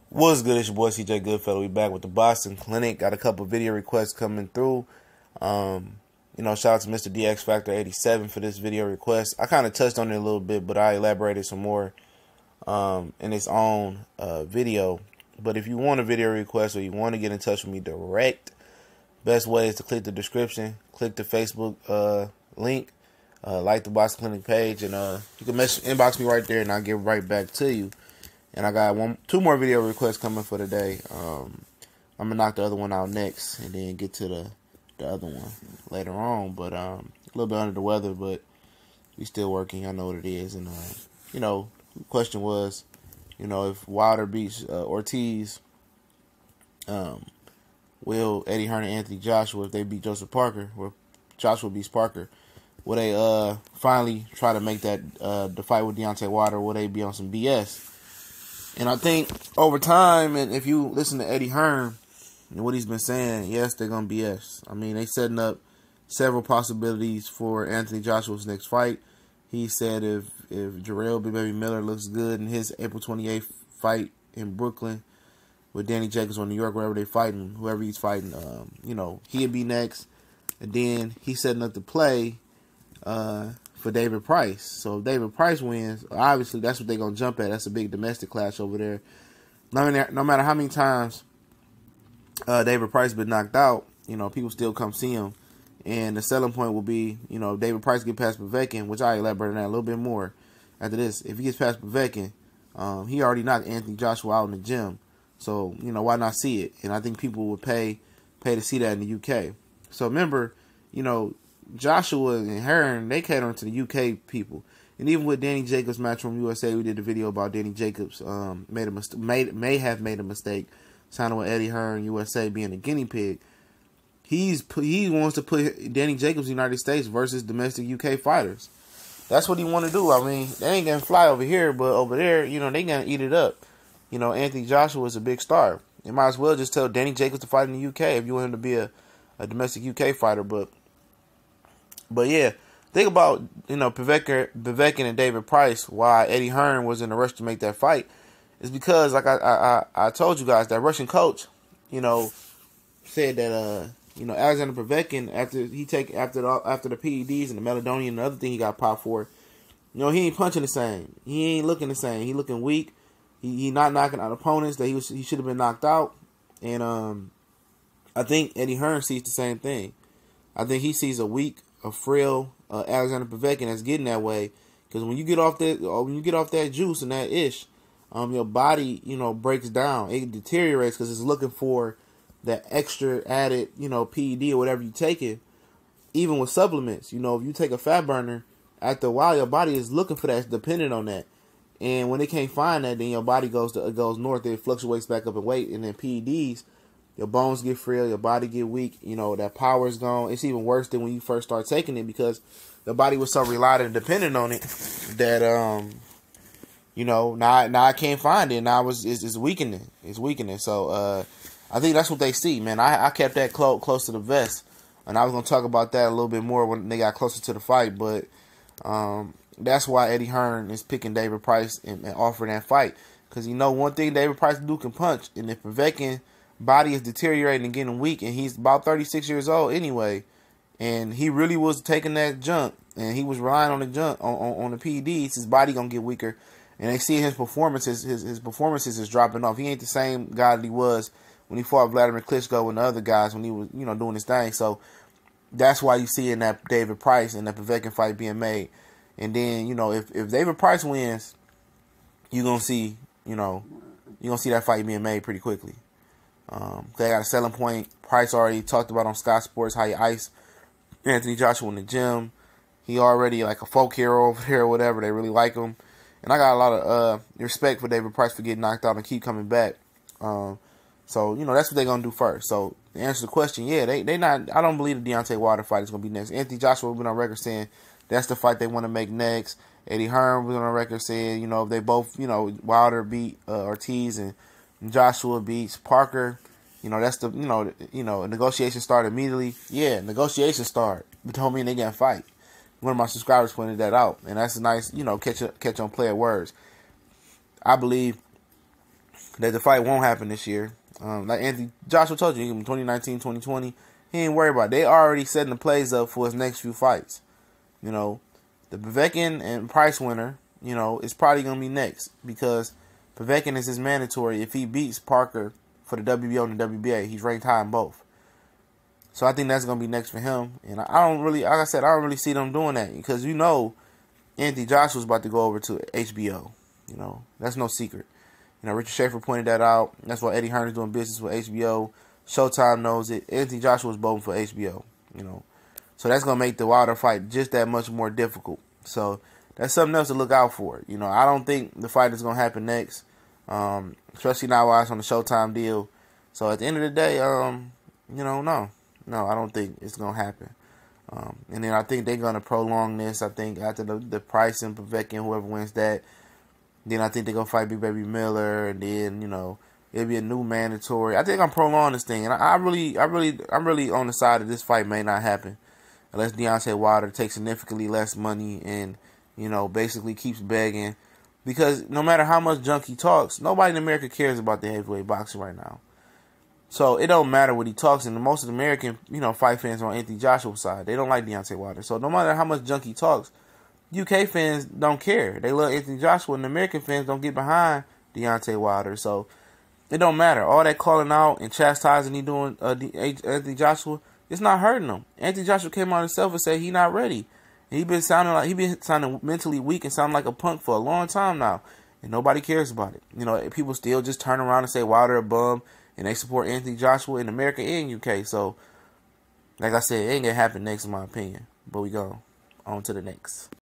What's good? It's your boy CJ Goodfellow. We back with the Boston Clinic. Got a couple video requests coming through. Shout out to Mr. DX Factor 87 for this video request. I kind of touched on it a little bit, but I elaborated some more in its own video. But if you want a video request or you want to get in touch with me direct, best way is to click the description, click the Facebook link, like the Boston Clinic page, and you can inbox me right there, and I'll get right back to you. And I got two more video requests coming for today. I'm gonna knock the other one out next, and then get to the other one later on. But a little bit under the weather, but we still working. I know what it is. And the question was, if Wilder beats Ortiz, will Eddie Hearn and Anthony Joshua, if they beat Joseph Parker, or Joshua beats Parker, will they finally try to make that the fight with Deontay Wilder? Will they be on some BS? And I think over time, and if you listen to Eddie Hearn and what he's been saying, yes, they're going to BS. I mean, they setting up several possibilities for Anthony Joshua's next fight. He said if Jarrell Baby Miller looks good in his April 28th fight in Brooklyn with Danny Jacobs or New York, wherever they fighting, whoever he's fighting, he'd be next. And then he's setting up the play for David Price. So if David Price wins, obviously that's what they're going to jump at. That's a big domestic clash over there. No matter how many times David Price been knocked out, people still come see him. And the selling point will be, if David Price get past Povetkin, which I elaborate on that a little bit more after this. If he gets past Povetkin, he already knocked Anthony Joshua out in the gym. So, why not see it? And I think people would pay to see that in the UK. So remember, Joshua and Hearn, they cater to the UK people. And even with Danny Jacobs' Matchroom USA, we did a video about Danny Jacobs may have made a mistake signing with Eddie Hearn USA being a guinea pig. He wants to put Danny Jacobs in the United States versus domestic UK fighters. That's what he want to do. I mean, they ain't going to fly over here, but over there, they going to eat it up. Anthony Joshua is a big star. You might as well just tell Danny Jacobs to fight in the UK if you want him to be a domestic UK fighter. But yeah, think about, Povetkin and David Price, why Eddie Hearn was in a rush to make that fight. Is because, like I told you guys, that Russian coach, said that, Alexander Povetkin, after the PEDs and the Meladonium and the other thing he got popped for, he ain't punching the same. He ain't looking the same. He looking weak. He not knocking out opponents that he should have been knocked out. And I think Eddie Hearn sees the same thing. I think he sees a weak, a frail Alexander Povetkin that's getting that way, because when you get off that juice and that ish, your body breaks down. It deteriorates because it's looking for that extra added PED or whatever you take it. Even with supplements, if you take a fat burner, after a while your body is looking for that, it's dependent on that. And when it can't find that, then your body goes north. It fluctuates back up in weight, and then PEDs. Your bones get frail, your body get weak, that power is gone. It's even worse than when you first start taking it, because the body was so reliant and dependent on it that, now I can't find it. Now it's weakening. It's weakening. So I think that's what they see, man. I kept that close to the vest, and I was going to talk about that a little bit more when they got closer to the fight, but that's why Eddie Hearn is picking David Price and offering that fight, because one thing David Price can punch, and if Povetkin body is deteriorating and getting weak, and he's about 36 years old anyway, and he really was taking that junk, and he was relying on the junk on the PEDs, his body gonna get weaker, and they see his performances. His performances is dropping off. He ain't the same guy that he was when he fought Vladimir Klitschko and the other guys when he was doing his thing. So that's why you see in that David Price and that Povetkin fight being made. And then if David Price wins, you're gonna see that fight being made pretty quickly. They got a selling point. Price already talked about on Sky Sports how he iced Anthony Joshua in the gym. He already like a folk hero over there or whatever. They really like him. And I got a lot of respect for David Price for getting knocked out and keep coming back. So, that's what they're going to do first. So, to answer the question, yeah, they not. I don't believe the Deontay Wilder fight is going to be next. Anthony Joshua has been on record saying that's the fight they want to make next. Eddie Hearn was on record saying, if they both, Wilder beat Ortiz and Joshua beats Parker, that's the, negotiations start immediately. Yeah, negotiations start, but don't mean they gonna fight. One of my subscribers pointed that out, and that's a nice, catch on play of words. I believe that the fight won't happen this year. Like Anthony Joshua told you, 2019, 2020, he ain't worried about it. They already setting the plays up for his next few fights. You know, the Povetkin and Price winner, you know, is probably going to be next because Povetkin is his mandatory. If he beats Parker for the WBO and the WBA, he's ranked high in both. So I think that's going to be next for him. And I don't really, like I said, I don't really see them doing that because, you know, Anthony Joshua's about to go over to HBO. You know, that's no secret. You know, Richard Schaefer pointed that out. That's why Eddie Hearn's doing business with HBO. Showtime knows it. Anthony Joshua's voting for HBO. You know, so that's gonna make the Wilder fight just that much more difficult. So that's something else to look out for. You know, I don't think the fight is gonna happen next, especially now while it's on the Showtime deal. So at the end of the day, you know, no, I don't think it's gonna happen. And then I think they're gonna prolong this. I think after the Price and Povetkin, whoever wins that. Then I think they're going to fight Big Baby Miller. And then, you know, it'll be a new mandatory. I think I'm prolonging this thing. And I'm really on the side of this fight may not happen. Unless Deontay Wilder takes significantly less money and, you know, basically keeps begging. Because no matter how much junk he talks, nobody in America cares about the heavyweight boxing right now. So it don't matter what he talks. And most of the American, you know, fight fans are on Anthony Joshua's side. They don't like Deontay Wilder. So no matter how much junk he talks, UK fans don't care. They love Anthony Joshua, and the American fans don't get behind Deontay Wilder. So it don't matter. All that calling out and chastising he doing Anthony Joshua, it's not hurting him. Anthony Joshua came out himself and said he not ready. And he been sounding mentally weak and sounding like a punk for a long time now, and nobody cares about it. You know, people still just turn around and say Wilder a bum, and they support Anthony Joshua in America and UK. So, like I said, it ain't gonna happen next, in my opinion. But we go on to the next.